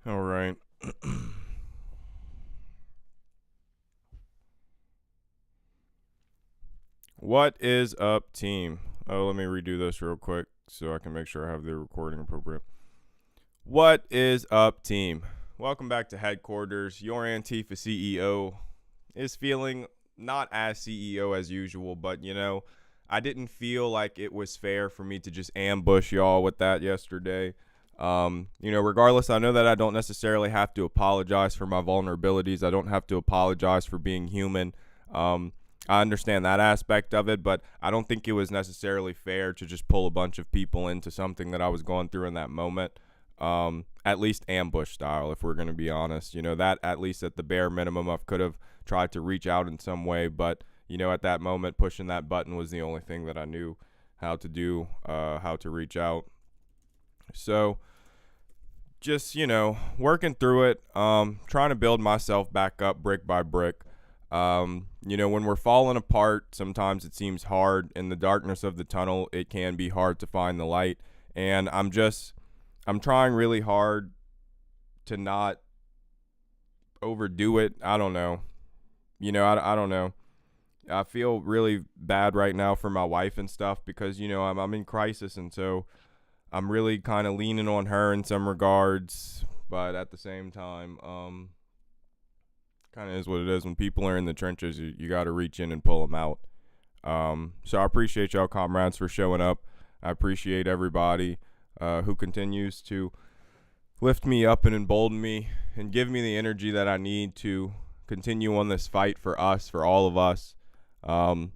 All right. What is up, team? Oh, let me redo this real quick so I can make sure I have the recording appropriate. What is up, team? Welcome back to headquarters. Your Antifa CEO is feeling not as CEO as usual, but I didn't feel like it was fair for me to just ambush y'all with that yesterday. Regardless, I know that I don't necessarily have to apologize for my vulnerabilities. I don't have to apologize for being human. I understand that aspect of it, but I don't think it was necessarily fair to just pull a bunch of people into something that I was going through in that moment. At least ambush style, if we're going to be honest. That at least at the bare minimum, I could have tried to reach out in some way, but at that moment, pushing that button was the only thing that I knew how to do, how to reach out. So just working through it, trying to build myself back up brick by brick. When we're falling apart, sometimes it seems hard. In the darkness of the tunnel, it can be hard to find the light. And I'm trying really hard to not overdo it. I don't know. I don't know. I feel really bad right now for my wife and stuff because, I'm in crisis. And so I'm really kind of leaning on her in some regards. But at the same time, kind of is what it is. When people are in the trenches, you got to reach in and pull them out. So I appreciate y'all comrades for showing up. I appreciate everybody who continues to lift me up and embolden me and give me the energy that I need to continue on this fight for us, for all of us. A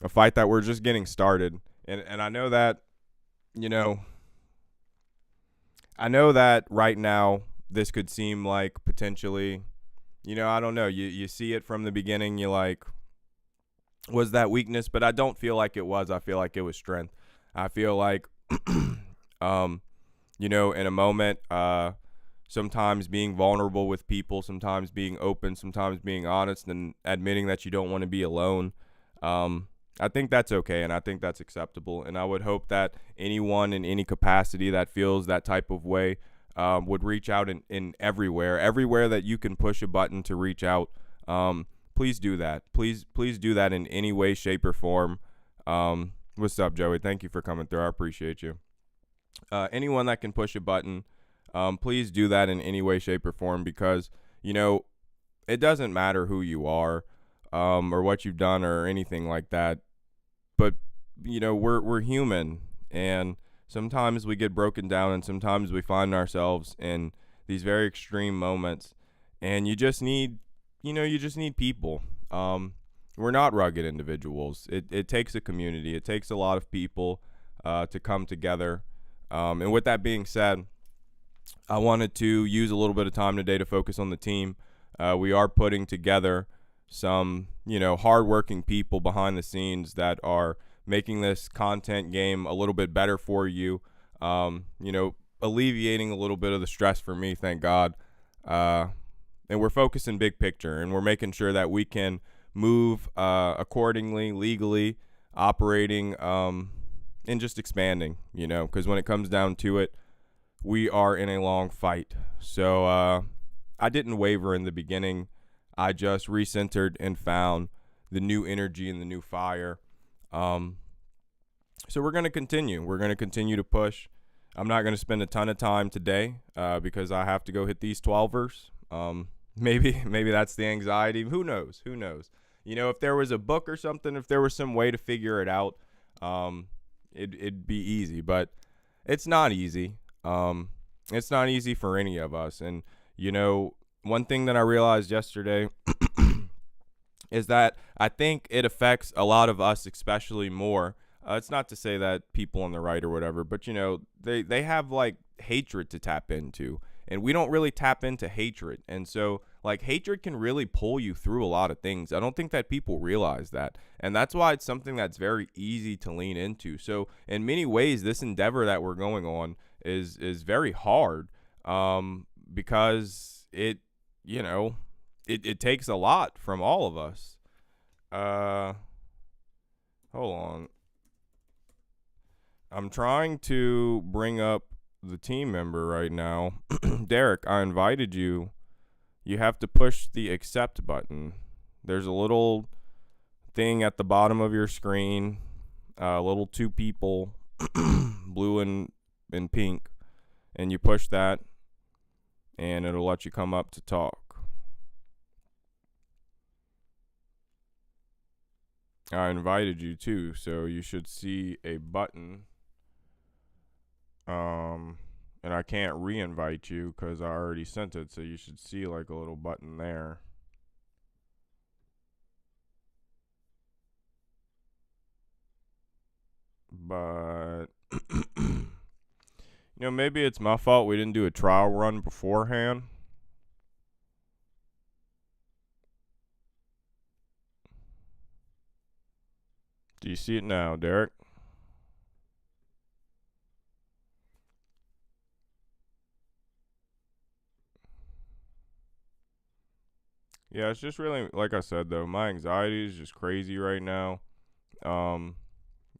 fight that we're just getting started. And I know that, I know that right now this could seem like potentially, I don't know. You see it from the beginning. You're like, was that weakness? But I don't feel like it was. I feel like it was strength. I feel like, in a moment, sometimes being vulnerable with people, sometimes being open, sometimes being honest and admitting that you don't want to be alone. I think that's okay, and I think that's acceptable. And I would hope that anyone in any capacity that feels that type of way would reach out in everywhere that you can push a button to reach out. Please do that. Please do that in any way, shape, or form. What's up, Joey? Thank you for coming through. I appreciate you. Anyone that can push a button, please do that in any way, shape, or form because, it doesn't matter who you are or what you've done or anything like that. But, we're human, and sometimes we get broken down, and sometimes we find ourselves in these very extreme moments, and you just need people. We're not rugged individuals. It takes a community. It takes a lot of people to come together. And with that being said, I wanted to use a little bit of time today to focus on the team. We are putting together some, hardworking people behind the scenes that are making this content game a little bit better for you. Alleviating a little bit of the stress for me, thank God. And we're focusing big picture, and we're making sure that we can move accordingly, legally, operating, and just expanding, because when it comes down to it, we are in a long fight. So I didn't waver in the beginning. I just recentered and found the new energy and the new fire. So we're going to continue. We're going to continue to push. I'm not going to spend a ton of time today because I have to go hit these 12ers. Maybe that's the anxiety. Who knows? If there was a book or something, if there was some way to figure it out, it'd be easy. But it's not easy. It's not easy for any of us. And, one thing that I realized yesterday is that I think it affects a lot of us, especially more. It's not to say that people on the right or whatever, but, they have like hatred to tap into, and we don't really tap into hatred. And so like hatred can really pull you through a lot of things. I don't think that people realize that. And that's why it's something that's very easy to lean into. So in many ways, this endeavor that we're going on is very hard because it takes a lot from all of us. Hold on. I'm trying to bring up the team member right now. Derek, I invited you. You have to push the accept button. There's a little thing at the bottom of your screen, little two people, blue and pink, and you push that, and it'll let you come up to talk. I invited you too, so you should see a button. And I can't re-invite you because I already sent it, so you should see like a little button there. But maybe it's my fault we didn't do a trial run beforehand. Do you see it now, Derek? Yeah, it's just really, like I said, though, my anxiety is just crazy right now.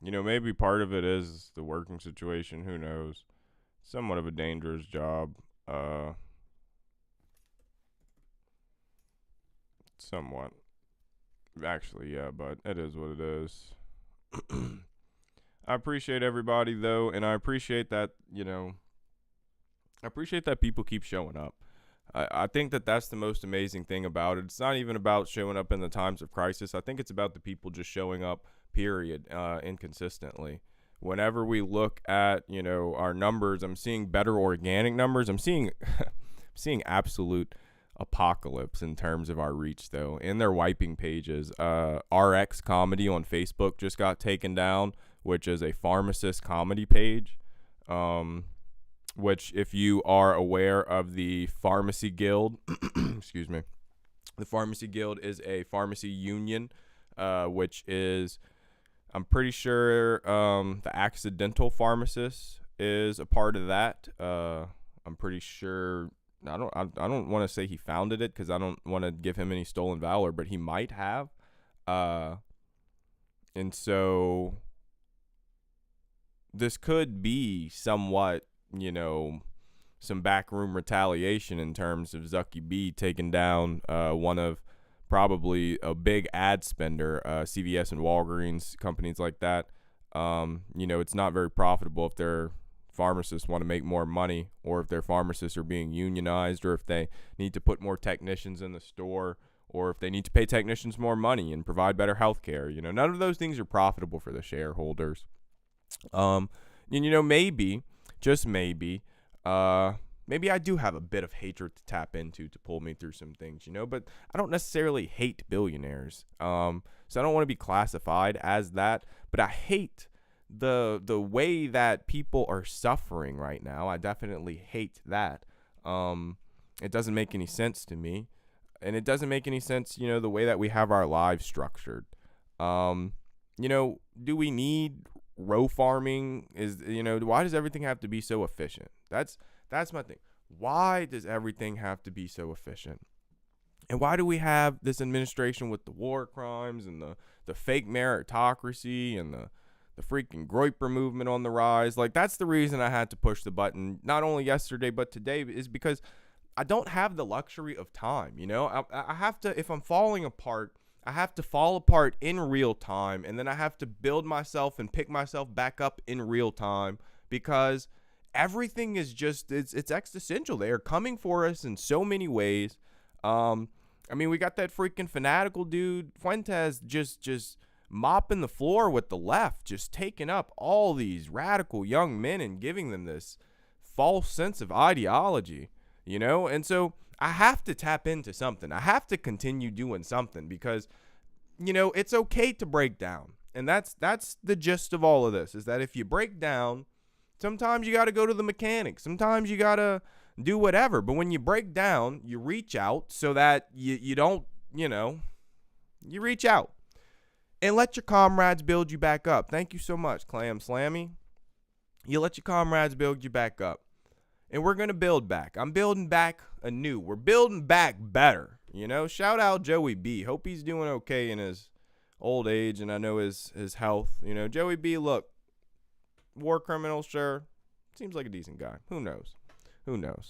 Maybe part of it is the working situation. Who knows? Somewhat of a dangerous job. Somewhat. Actually, yeah, but it is what it is. I appreciate everybody, though, and I appreciate that, people keep showing up. I think that that's the most amazing thing about it. It's not even about showing up in the times of crisis. I think it's about the people just showing up, period, inconsistently. Whenever we look at, our numbers, I'm seeing better organic numbers. I'm seeing seeing absolute apocalypse in terms of our reach, though. In their wiping pages, RX Comedy on Facebook just got taken down, which is a pharmacist comedy page. Which, if you are aware of the Pharmacy Guild, excuse me, the Pharmacy Guild is a pharmacy union, which is, I'm pretty sure, the accidental pharmacist is a part of that. I'm pretty sure. I don't want to say he founded it because I don't want to give him any stolen valor, but he might have. And so this could be somewhat, some backroom retaliation in terms of Zucky B taking down one of probably a big ad spender, CVS and Walgreens, companies like that. It's not very profitable if their pharmacists want to make more money, or if their pharmacists are being unionized, or if they need to put more technicians in the store, or if they need to pay technicians more money and provide better health care. None of those things are profitable for the shareholders. Maybe, just maybe, maybe I do have a bit of hatred to tap into to pull me through some things, but I don't necessarily hate billionaires. So I don't want to be classified as that, but I hate the way that people are suffering right now. I definitely hate that. It doesn't make any sense to me, and it doesn't make any sense, the way that we have our lives structured. Do we need row farming? Why does everything have to be so efficient? That's my thing. Why does everything have to be so efficient? And why do we have this administration with the war crimes and the fake meritocracy and the freaking Groyper movement on the rise? Like, that's the reason I had to push the button, not only yesterday, but today, is because I don't have the luxury of time. I have to, if I'm falling apart, I have to fall apart in real time, and then I have to build myself and pick myself back up in real time, because everything is just, it's existential. They are coming for us in so many ways. We got that freaking fanatical dude, Fuentes, just mopping the floor with the left, just taking up all these radical young men and giving them this false sense of ideology, and so I have to tap into something. I have to continue doing something, because it's okay to break down. And that's the gist of all of this, is that if you break down, sometimes you got to go to the mechanic, sometimes you got to do whatever, but when you break down, you reach out so that you don't, you reach out and let your comrades build you back up. Thank you so much, Clam Slammy. You let your comrades build you back up. And we're going to build back. I'm building back anew. We're building back better. Shout out Joey B. Hope he's doing okay in his old age, and I know his health. Joey B, look, war criminal, sure. Seems like a decent guy. Who knows?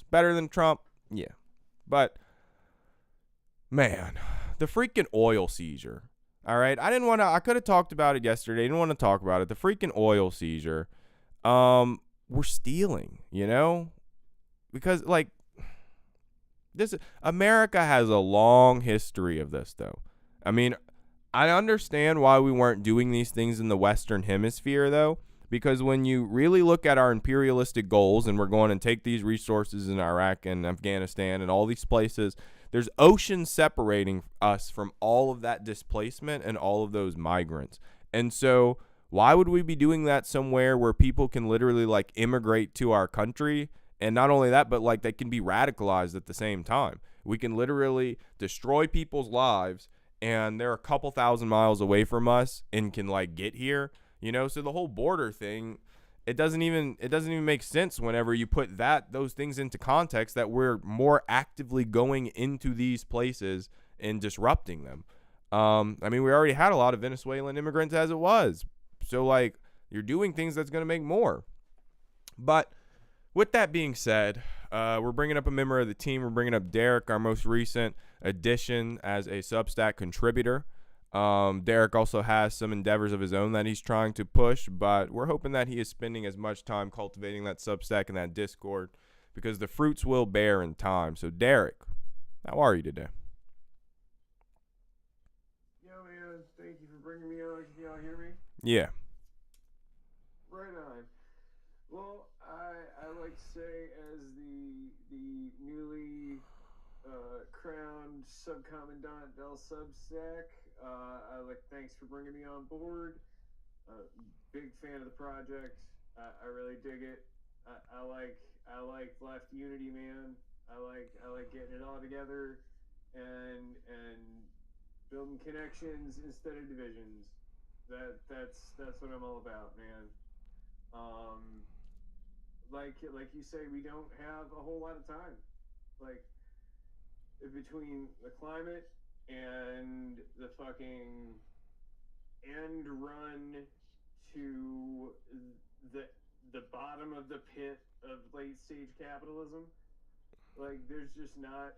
Better than Trump? Yeah. But, man, the freaking oil seizure. All right. I could have talked about it yesterday. Didn't want to talk about it. The freaking oil seizure. We're stealing, because America has a long history of this, though. I mean, I understand why we weren't doing these things in the Western Hemisphere, though, because when you really look at our imperialistic goals, and we're going to take these resources in Iraq and Afghanistan and all these places, there's oceans separating us from all of that displacement and all of those migrants. And so why would we be doing that somewhere where people can literally immigrate to our country? And not only that, but they can be radicalized at the same time. We can literally destroy people's lives, and they're a couple thousand miles away from us and can get here, So the whole border thing, it doesn't even make sense whenever you put those things into context, that we're more actively going into these places and disrupting them. I mean, we already had a lot of Venezuelan immigrants as it was. So you're doing things that's going to make more. But with that being said, we're bringing up a member of the team. We're bringing up Derek, our most recent addition as a Substack contributor. Derek also has some endeavors of his own that he's trying to push, but we're hoping that he is spending as much time cultivating that Substack and that Discord, because the fruits will bear in time. So Derek, how are you today? Yo, man, thank you for bringing me on. Can y'all hear me? Yeah. Right on. Well, I like to say, as the newly crowned subcommandant del Substack, thanks for bringing me on board. Big fan of the project. I really dig it. I like left unity, man. I like getting it all together and building connections instead of divisions. That's what I'm all about, man. Like you say, we don't have a whole lot of time. Between the climate and the fucking end run to the bottom of the pit of late stage capitalism, there's just not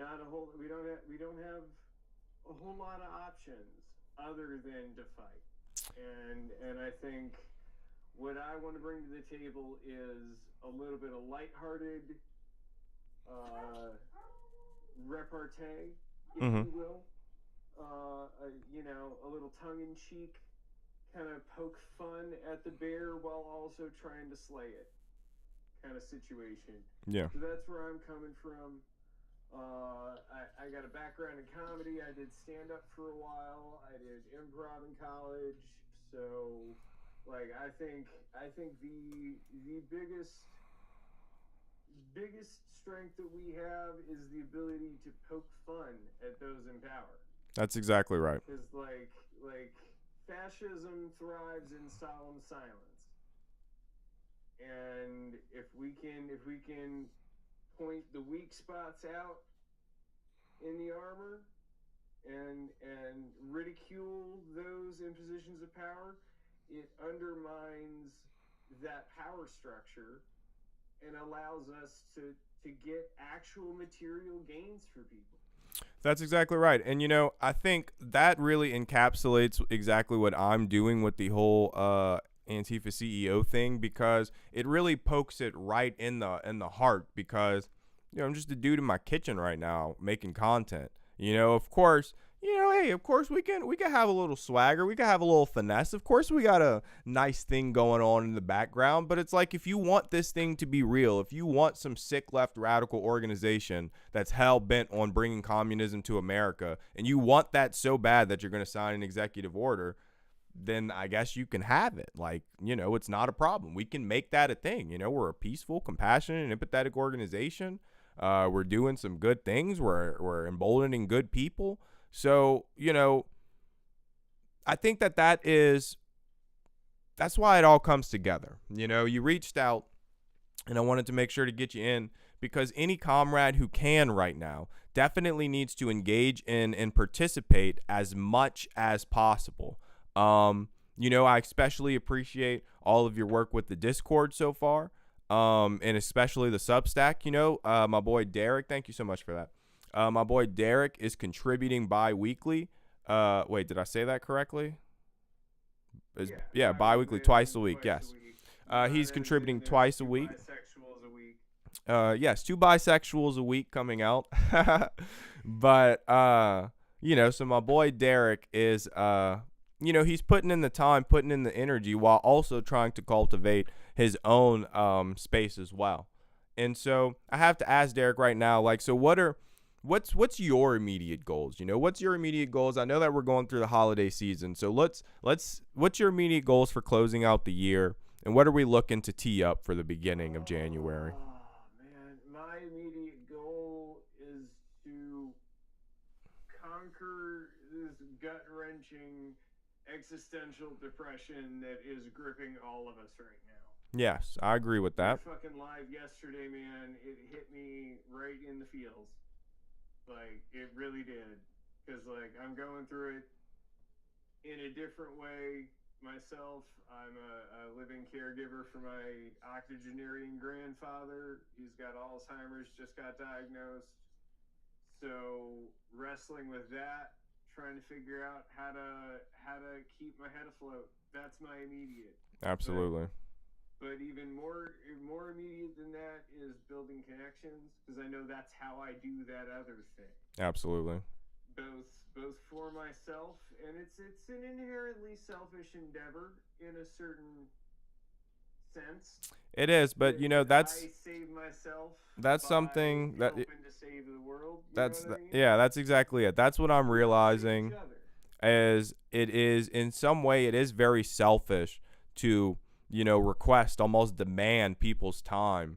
a whole. We don't have a whole lot of options other than to fight. And I think what I want to bring to the table is a little bit of lighthearted repartee, if you will. A little tongue-in-cheek kind of poke fun at the bear while also trying to slay it kind of situation. Yeah. So that's where I'm coming from. I got a background in comedy. I did stand-up for a while. I did improv in college. So, I think the biggest strength that we have is the ability to poke fun at those in power. That's exactly right. Because fascism thrives in solemn silence, and if we can point the weak spots out in the armor and ridicule those in positions of power, it undermines that power structure and allows us to get actual material gains for people. That's exactly right. And, I think that really encapsulates exactly what I'm doing with the whole Antifa CEO thing, because it really pokes it right in the heart, because, I'm just a dude in my kitchen right now making content. Of course, hey, of course we can have a little swagger. We can have a little finesse. Of course we got a nice thing going on in the background, but it's if you want this thing to be real, if you want some sick left radical organization that's hell bent on bringing communism to America, and you want that so bad that you're going to sign an executive order, then I guess you can have it. It's not a problem. We can make that a thing. We're a peaceful, compassionate, and empathetic organization. We're doing some good things. We're emboldening good people. So, I think that's why it all comes together. You reached out, and I wanted to make sure to get you in, because any comrade who can right now definitely needs to engage in and participate as much as possible. I especially appreciate all of your work with the Discord so far, and especially the Substack. My boy Derek, thank you so much for that. My boy Derek is contributing bi-weekly. Wait, did I say that correctly? Yeah, bi-weekly, twice a week. Yes. He's contributing twice a week. Bisexuals a week. Yes, 2 bisexuals a week coming out. But so my boy Derek is he's putting in the time, putting in the energy while also trying to cultivate his own space as well. And so I have to ask Derek right now, like, so what's your immediate goals? What's your immediate goals? I know that we're going through the holiday season. So what's your immediate goals for closing out the year? And what are we looking to tee up for the beginning of January? Oh, man. My immediate goal is to conquer this gut-wrenching existential depression that is gripping all of us right now. Yes, I agree with that. My fucking live yesterday, man, it hit me right in the feels. Like, it really did. Because, like, I'm going through it in a different way myself. I'm a living caregiver for my octogenarian grandfather. He's got Alzheimer's, just got diagnosed. So wrestling with that, trying to figure out how to keep my head afloat. That's my immediate. Absolutely. But even more immediate than that is building connections, because I know that's how I do that other thing. Absolutely. Both for myself, and it's an inherently selfish endeavor in a certain sense. It is, but that's I save myself. That's something that helping to save the world. Yeah, that's exactly it. That's what I'm realizing. As it is in some way, it is very selfish to request, almost demand people's time.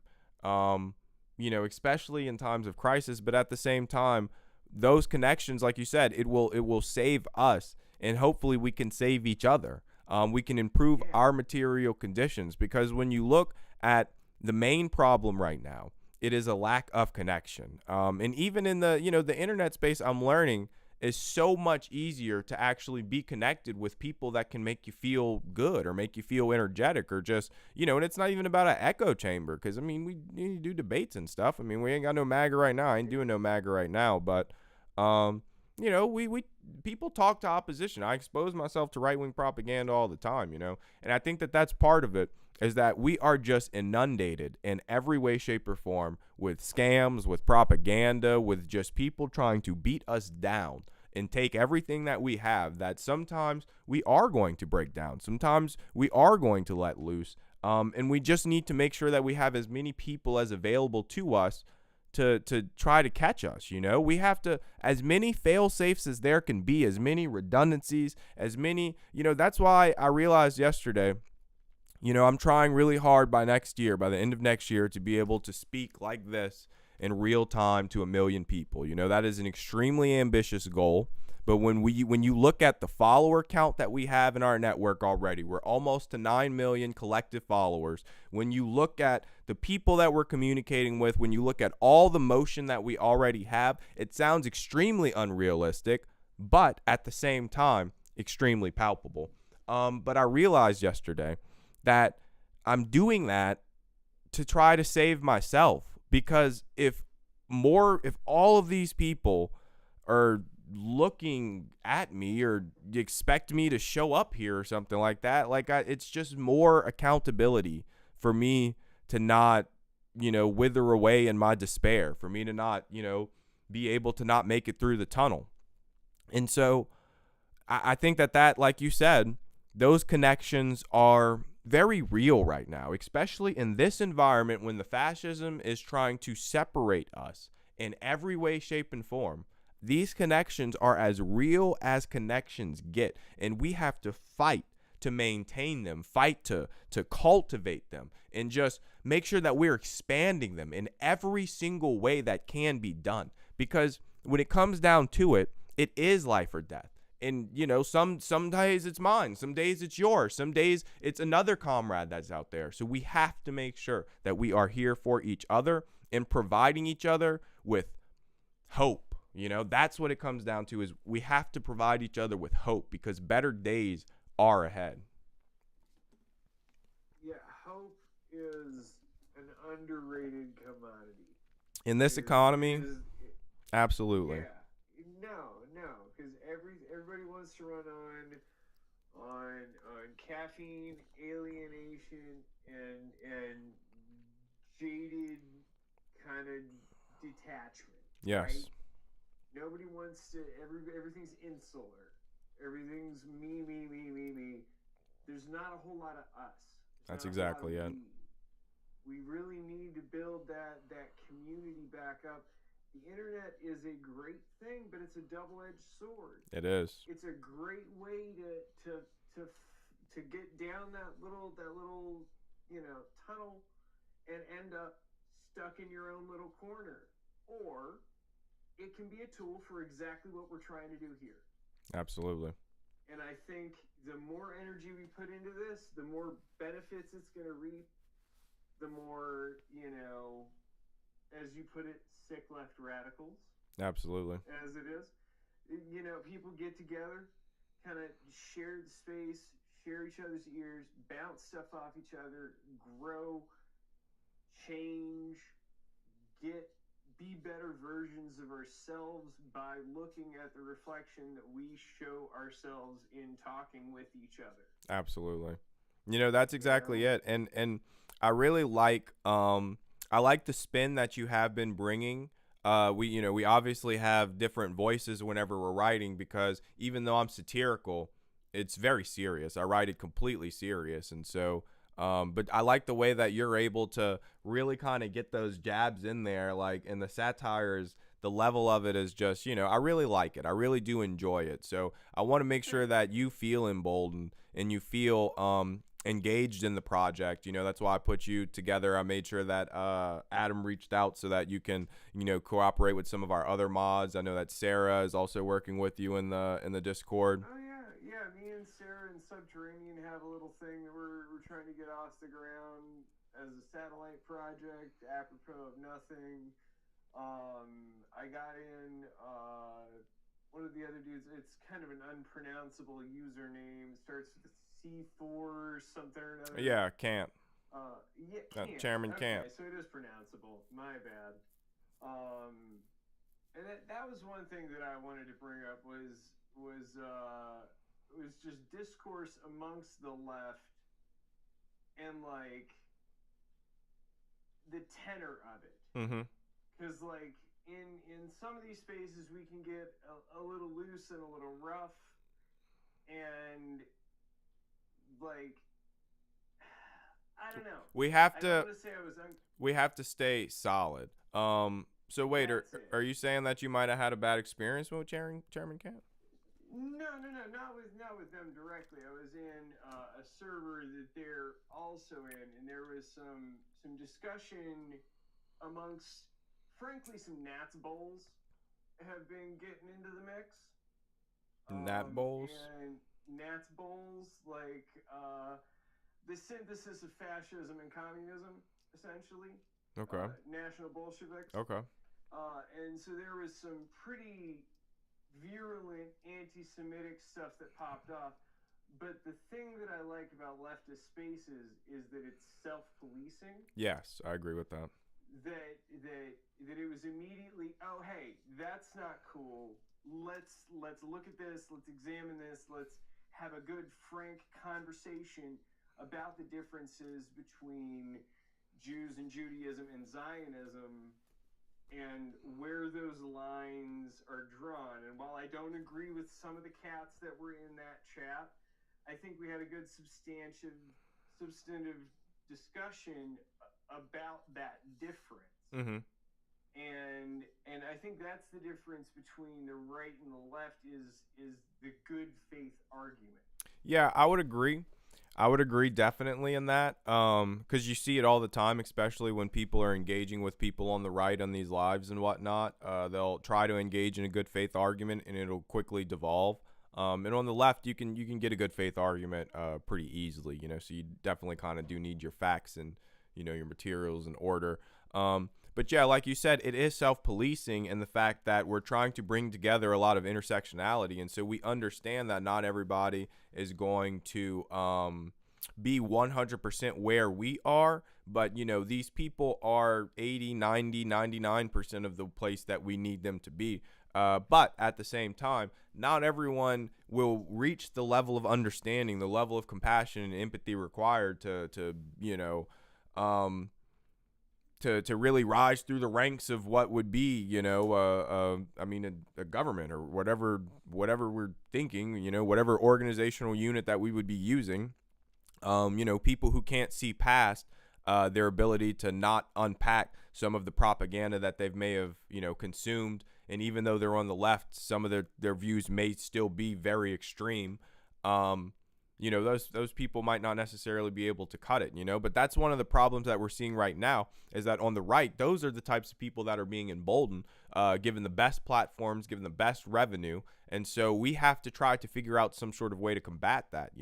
Especially in times of crisis, but at the same time, those connections, like you said, it will save us, and hopefully we can save each other. We can improve our material conditions, because when you look at the main problem right now, it is a lack of connection. And even in the internet space, I'm learning is so much easier to actually be connected with people that can make you feel good or make you feel energetic, or just, and it's not even about an echo chamber. Cause I mean, we need to do debates and stuff. I mean, we ain't got no MAGA right now. I ain't doing no MAGA right now, but, we people talk to opposition. I expose myself to right-wing propaganda all the time, and I think that that's part of it, is that we are just inundated in every way, shape, or form with scams, with propaganda, with just people trying to beat us down and take everything that we have, that sometimes we are going to break down. Sometimes we are going to let loose. And we just need to make sure that we have as many people as available to us to try to catch us. We have to, as many fail safes as there can be, as many redundancies, as many, that's why I realized yesterday, I'm trying really hard by the end of next year, to be able to speak like this in real time to 1 million people. That is an extremely ambitious goal. But when you look at the follower count that we have in our network already, we're almost to 9 million collective followers. When you look at the people that we're communicating with, when you look at all the motion that we already have, it sounds extremely unrealistic, but at the same time, extremely palpable. But I realized yesterday that I'm doing that to try to save myself, because if all of these people are looking at me or expect me to show up here or something like that, it's just more accountability for me to not, wither away in my despair, for me to not, be able to not make it through the tunnel. And so I think that, like you said, those connections are very real right now, especially in this environment when the fascism is trying to separate us in every way, shape, and form. These connections are as real as connections get, and we have to fight to maintain them, fight to cultivate them, and just make sure that we're expanding them in every single way that can be done. Because when it comes down to it, it is life or death. And, some days it's mine, some days it's yours, some days it's another comrade that's out there. So we have to make sure that we are here for each other and providing each other with hope. That's what it comes down to, is we have to provide each other with hope, because better days are ahead. is an underrated commodity. In this It economy, absolutely. yeah, no, because everybody wants to run on caffeine, alienation, and jaded kind of detachment, right? Yes, Nobody wants to. Everything's insular. Everything's me, me, me, me, me. There's not a whole lot of us. There's that's not a whole lot of exactly it. we. We really need to build that community back up. The internet is a great thing, but it's a double-edged sword. It is. It's a great way to to get down that little tunnel and end up stuck in your own little corner, or it can be a tool for exactly what we're trying to do here. Absolutely. And I think the more energy we put into this, the more benefits it's going to reap, the more, as you put it, sick left radicals, Absolutely. as it is. People get together, kind of share the space, share each other's ears, bounce stuff off each other, grow, change, be better versions of ourselves by looking at the reflection that we show ourselves in talking with each other. Absolutely. That's exactly it. And I really like I like the spin that you have been bringing. We obviously have different voices whenever we're writing, because even though I'm satirical, it's very serious. I write it completely serious, and so but I like the way that you're able to really kind of get those jabs in there, like, and the satire is, the level of it is just, I really like it. I really do enjoy it. So I want to make sure that you feel emboldened and you feel engaged in the project. That's why I put you together. I made sure that Adam reached out so that you can, cooperate with some of our other mods. I know that Sarah is also working with you in the Discord. Oh yeah. Me and Sarah and Subterranean have a little thing that we're trying to get off the ground as a satellite project, apropos of nothing. I got in one of the other dudes. It's kind of an unpronounceable username. It starts with C4 something or another. Yeah, Camp. Yeah, Camp. Chairman Okay, Camp. so it is pronounceable. My bad. And that was one thing that I wanted to bring up was just discourse amongst the left and like the tenor of it. Mm-hmm. Because like in some of these spaces we can get a little loose and a little rough, and like I don't know. We have I to. don't want to say I was. We have to stay solid. So wait, are you saying that you might have had a bad experience with Chairman Camp? No, not with them directly. I was in a server that they're also in, and there was some discussion amongst, frankly, some Nats bowls have been getting into the mix. Nat bowls? And Nats bowls, like the synthesis of fascism and communism, essentially. Okay. National Bolsheviks. Okay. And so there was some pretty virulent anti-Semitic stuff that popped off. But the thing that I like about leftist spaces is that it's self-policing. Yes, I agree with that. That it was immediately, oh hey, that's not cool. Let's look at this. Let's examine this. Let's have a good, frank conversation about the differences between Jews and Judaism and Zionism, and where those lines are drawn. And while I don't agree with some of the cats that were in that chat, I think we had a good substantive discussion about that difference. Mm-hmm. And I think that's the difference between the right and the left is the good faith argument. Yeah, I would agree. I would agree definitely in that, because you see it all the time, especially when people are engaging with people on the right on these lives and whatnot. They'll try to engage in a good faith argument, and it'll quickly devolve. And on the left, you can get a good faith argument pretty easily, So you definitely kind of do need your facts and your materials in order. But yeah, like you said, it is self-policing, and the fact that we're trying to bring together a lot of intersectionality, and so we understand that not everybody is going to be 100% where we are, but these people are 80, 90, 99% of the place that we need them to be. But at the same time, not everyone will reach the level of understanding, the level of compassion and empathy required to really rise through the ranks of what would be, a government or whatever we're thinking, whatever organizational unit that we would be using. People who can't see past their ability to not unpack some of the propaganda that they may have, consumed. And even though they're on the left, some of their views may still be very extreme. Those people might not necessarily be able to cut it, but that's one of the problems that we're seeing right now, is that on the right, those are the types of people that are being emboldened, given the best platforms, given the best revenue. And so we have to try to figure out some sort of way to combat that,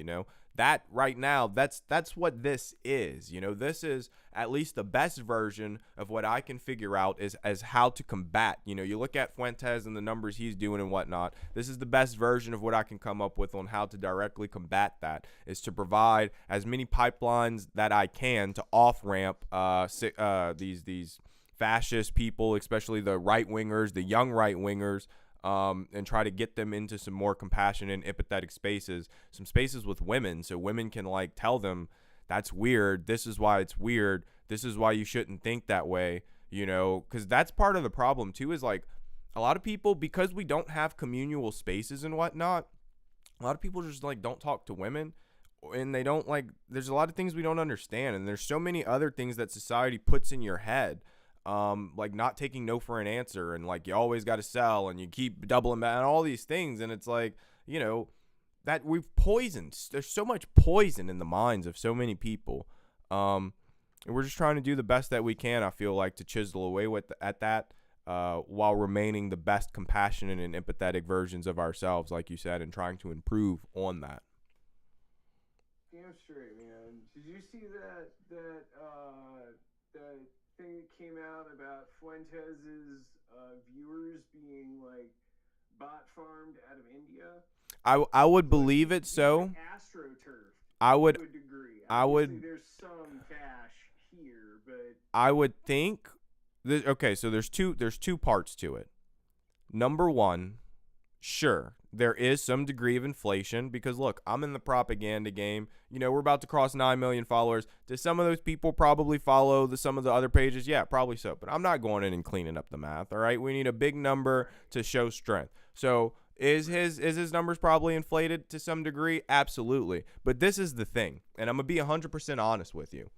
that right now, that's what this is. This is at least the best version of what I can figure out as how to combat. You look at Fuentes and the numbers he's doing and whatnot. This is the best version of what I can come up with on how to directly combat that, is to provide as many pipelines that I can to off-ramp these fascist people, especially the right-wingers, the young right-wingers, and try to get them into some more compassionate and empathetic spaces, some spaces with women, so women can tell them, that's weird, this is why it's weird, this is why you shouldn't think that way, because that's part of the problem too, is a lot of people, because we don't have communal spaces and whatnot, a lot of people just don't talk to women, and they don't there's a lot of things we don't understand, and there's so many other things that society puts in your head. Not taking no for an answer, and you always got to sell, and you keep doubling back, and all these things, and it's that we've poisoned. There's so much poison in the minds of so many people, and we're just trying to do the best that we can. I feel to chisel away at that, while remaining the best compassionate and empathetic versions of ourselves, like you said, and trying to improve on that. Damn straight, man. Did you see that thing that came out about Fuentes's viewers being bot farmed out of India? I would believe it. So AstroTurf. I would to a degree. I would. There's some cash here, but I would think. Okay, so there's two parts to it. Number one, sure, there is some degree of inflation, because look, I'm in the propaganda game. We're about to cross 9 million followers. Do some of those people probably follow some of the other pages? Yeah, probably so. But I'm not going in and cleaning up the math. All right, we need a big number to show strength. So is his numbers probably inflated to some degree? Absolutely. But this is the thing, and I'm gonna be 100% honest with you.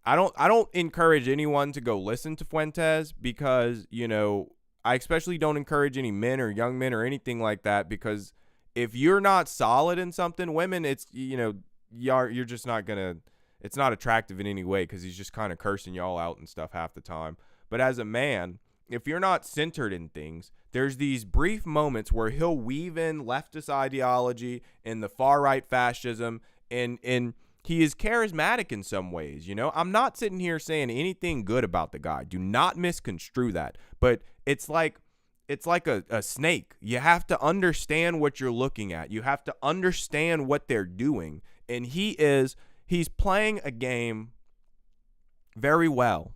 I don't encourage anyone to go listen to Fuentes, because I especially don't encourage any men or young men or anything like that, because if you're not solid in something, women, it's, you're just not going to, it's not attractive in any way, because he's just kind of cursing y'all out and stuff half the time. But as a man, if you're not centered in things, there's these brief moments where he'll weave in leftist ideology and the far right fascism, and he is charismatic in some ways. I'm not sitting here saying anything good about the guy. Do not misconstrue that. But it's like a snake. You have to understand what you're looking at. You have to understand what they're doing. And he's playing a game very well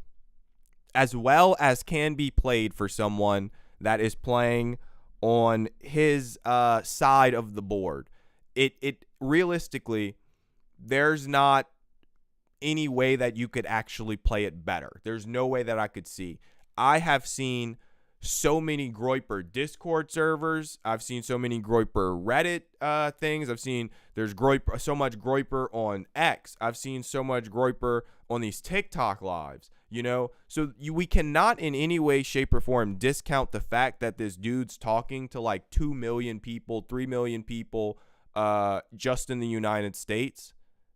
as can be played for someone that is playing on his side of the board. It realistically, there's not any way that you could actually play it better. There's no way that I could see. I have seen so many Groyper Discord servers. I've seen so many Groyper Reddit things. I've seen there's so much Groyper on X. I've seen so much Groyper on these TikTok lives. So we cannot in any way, shape, or form discount the fact that this dude's talking to 2 million people, 3 million people, just in the United States.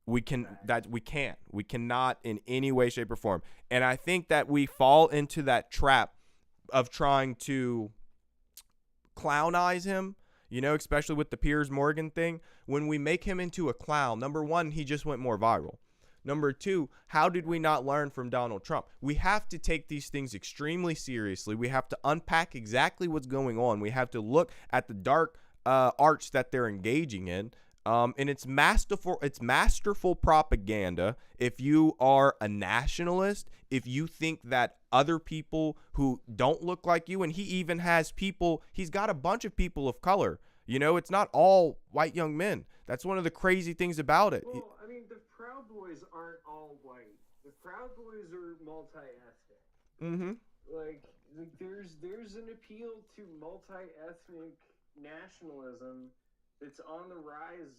We cannot in any way, shape, or form. And I think that we fall into that trap of trying to clownize him, especially with the Piers Morgan thing. When we make him into a clown, number one, he just went more viral. Number two, how did we not learn from Donald Trump? We have to take these things extremely seriously. We have to unpack exactly what's going on. We have to look at the dark arts that they're engaging in. And it's masterful propaganda if you are a nationalist, if you think that other people who don't look like you, and he even has people, he's got a bunch of people of color. You know, it's not all white young men. That's one of the crazy things about it. Well, I mean, the Proud Boys aren't all white. The Proud Boys are multi-ethnic. Mm-hmm. Like there's an appeal to multi-ethnic nationalism that's on the rise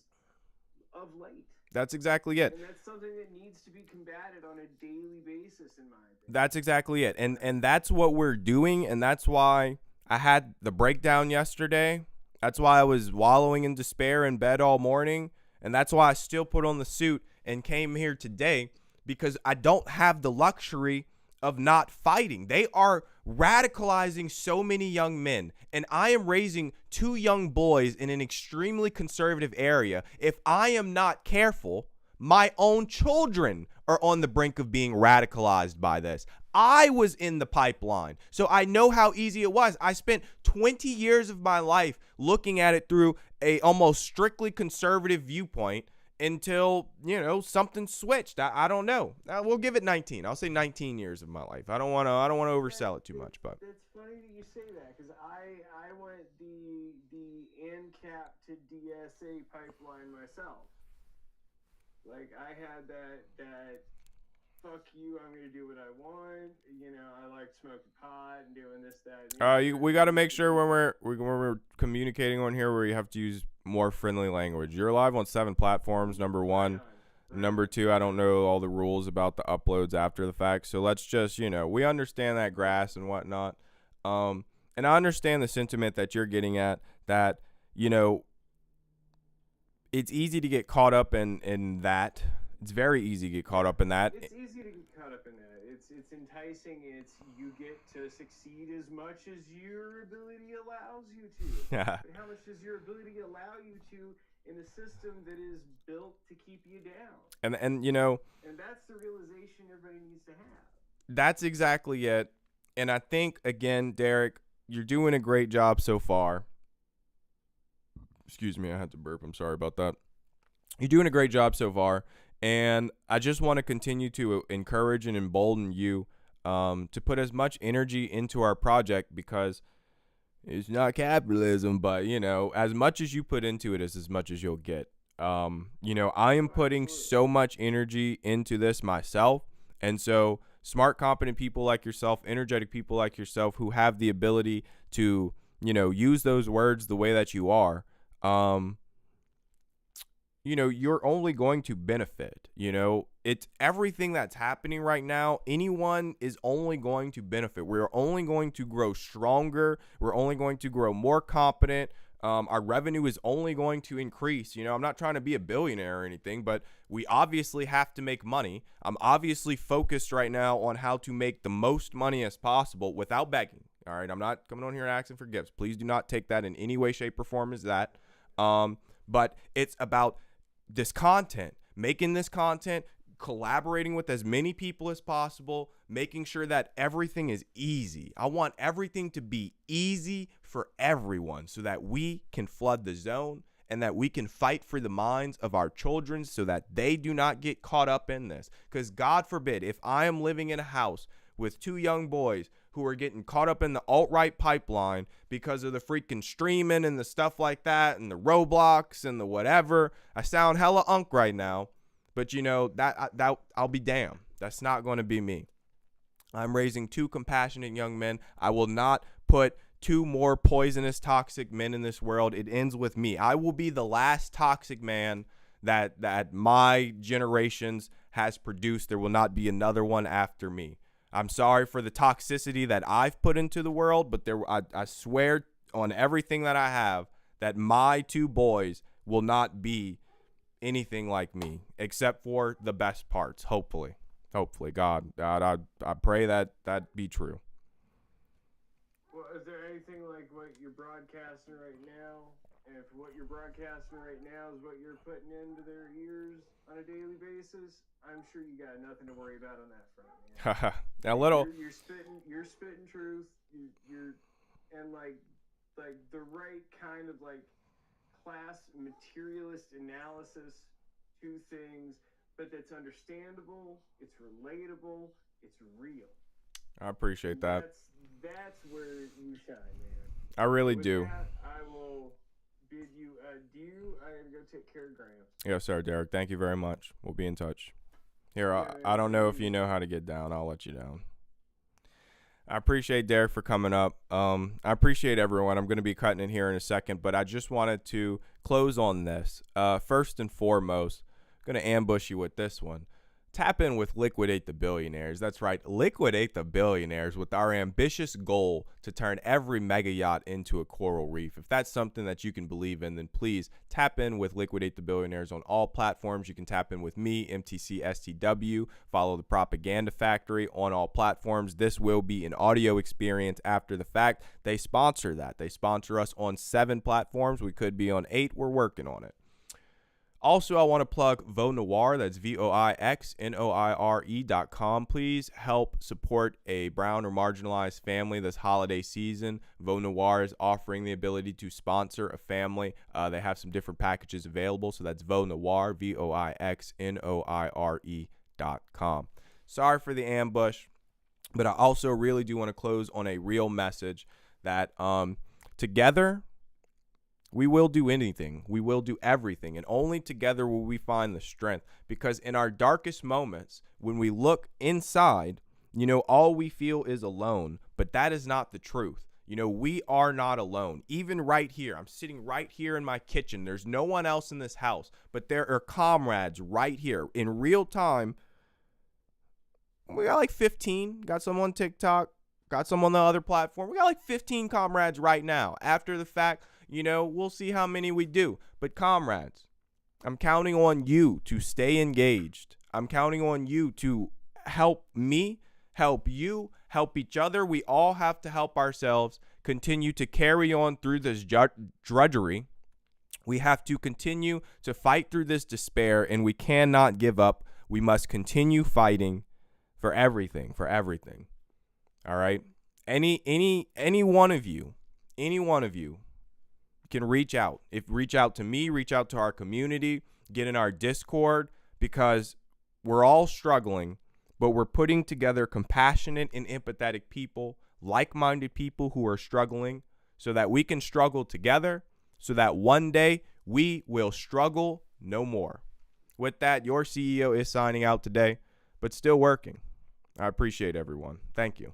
of late. That's exactly it. And that's something that needs to be combated on a daily basis, in my opinion. That's exactly it. And that's what we're doing, and that's why I had the breakdown yesterday. That's why I was wallowing in despair in bed all morning, and that's why I still put on the suit and came here today, because I don't have the luxury of not fighting. They are radicalizing so many young men, and I am raising 2 young boys in an extremely conservative area. If I am not careful, my own children are on the brink of being radicalized by this. I was in the pipeline, so I know how easy it was. I spent 20 years of my life looking at it through a almost strictly conservative viewpoint, until, you know, something switched. I don't know. We'll give it 19. I'll say 19 years of my life. I don't want to oversell it too much, but it's funny that you say that, because I went the ANCAP to DSA pipeline myself. Like, I had that fuck you, I'm gonna do what I want. You know, I like smoking pot and doing this, that. We got to make sure when we're communicating on here, where you have to use more friendly language. You're live on 7 platforms. Number 1, number 2. I don't know all the rules about the uploads after the fact, so let's just, you know, we understand that grass and whatnot. And I understand the sentiment that you're getting at. That, you know, it's easy to get caught up in that. It's very easy to get caught up in that. It's easy to get caught up in that. It's enticing. It's, you get to succeed as much as your ability allows you to. But how much does your ability allow you to in a system that is built to keep you down? And you know, and that's the realization everybody needs to have. That's exactly it. And I think, again, Derek, you're doing a great job so far. Excuse me, I had to burp. I'm sorry about that. You're doing a great job so far. And I just want to continue to encourage and embolden you to put as much energy into our project, because it's not capitalism, but, you know, as much as you put into it is as much as you'll get. You know, I am putting so much energy into this myself. And so smart, competent people like yourself, energetic people like yourself who have the ability to, you know, use those words the way that you are, you know, you're only going to benefit. You know, it's everything that's happening right now. Anyone is only going to benefit. We're only going to grow stronger. We're only going to grow more competent. Our revenue is only going to increase. You know, I'm not trying to be a billionaire or anything, but we obviously have to make money. I'm obviously focused right now on how to make the most money as possible without begging. All right, I'm not coming on here asking for gifts. Please do not take that in any way, shape, or form as that. But it's about this content, making this content, collaborating with as many people as possible, making sure that everything is easy. I want everything to be easy for everyone so that we can flood the zone and that we can fight for the minds of our children so that they do not get caught up in this. Because God forbid, if I am living in a house with 2 young boys who are getting caught up in the alt-right pipeline because of the freaking streaming and the stuff like that and the Roblox and the whatever. I sound hella unk right now, but you know, that I'll be damned. That's not going to be me. I'm raising 2 compassionate young men. I will not put 2 more poisonous, toxic men in this world. It ends with me. I will be the last toxic man that my generations has produced. There will not be another one after me. I'm sorry for the toxicity that I've put into the world, but I swear on everything that I have that my 2 boys will not be anything like me, except for the best parts. Hopefully, God, I pray that be true. Well, is there anything like what you're broadcasting right now? And if what you're broadcasting right now is what you're putting into their ears on a daily basis, I'm sure you got nothing to worry about on that front. A little. You're spitting truth. You're and like the right kind of like class materialist analysis to things, but that's understandable, it's relatable, it's real. I appreciate that. That's where you shine, man. I really With do. that, I will bid you adieu. I gotta go take care of Graham. Yes, sir, Derek. Thank you very much. We'll be in touch. Here, Yeah, I don't know if you know how to get down. I'll let you down. I appreciate Derek for coming up. I appreciate everyone. I'm going to be cutting it here in a second, but I just wanted to close on this. First and foremost, I'm going to ambush you with this one. Tap in with Liquidate the Billionaires. That's right, Liquidate the Billionaires with our ambitious goal to turn every mega yacht into a coral reef. If that's something that you can believe in, then please tap in with Liquidate the Billionaires on all platforms. You can tap in with me, MTC STW. Follow the Propaganda Factory on all platforms. This will be an audio experience after the fact. They sponsor that. They sponsor us on 7 platforms. We could be on 8. We're working on it. Also, I want to plug Veau Noir. That's VOIXNOIRE.com. Please help support a brown or marginalized family this holiday season. Veau Noir is offering the ability to sponsor a family. They have some different packages available. So that's Veau Noir, VOIXNOIRE.com. Sorry for the ambush, but I also really do want to close on a real message that together, we will do anything. We will do everything. And only together will we find the strength. Because in our darkest moments, when we look inside, all we feel is alone. But that is not the truth. We are not alone. Even right here, I'm sitting right here in my kitchen. There's no one else in this house. But there are comrades right here. In real time, we got like 15. Got some on TikTok. Got some on the other platform. We got like 15 comrades right now. After the fact, we'll see how many we do. But comrades, I'm counting on you to stay engaged. I'm counting on you to help me, help you, help each other. We all have to help ourselves continue to carry on through this drudgery. We have to continue to fight through this despair, and we cannot give up. We must continue fighting for everything, All right? Any one of you can reach out. Reach out to me, reach out to our community, get in our Discord, because we're all struggling, but we're putting together compassionate and empathetic people, like-minded people who are struggling, so that we can struggle together, so that one day we will struggle no more. With that, your CEO is signing out today, but still working. I appreciate everyone. Thank you.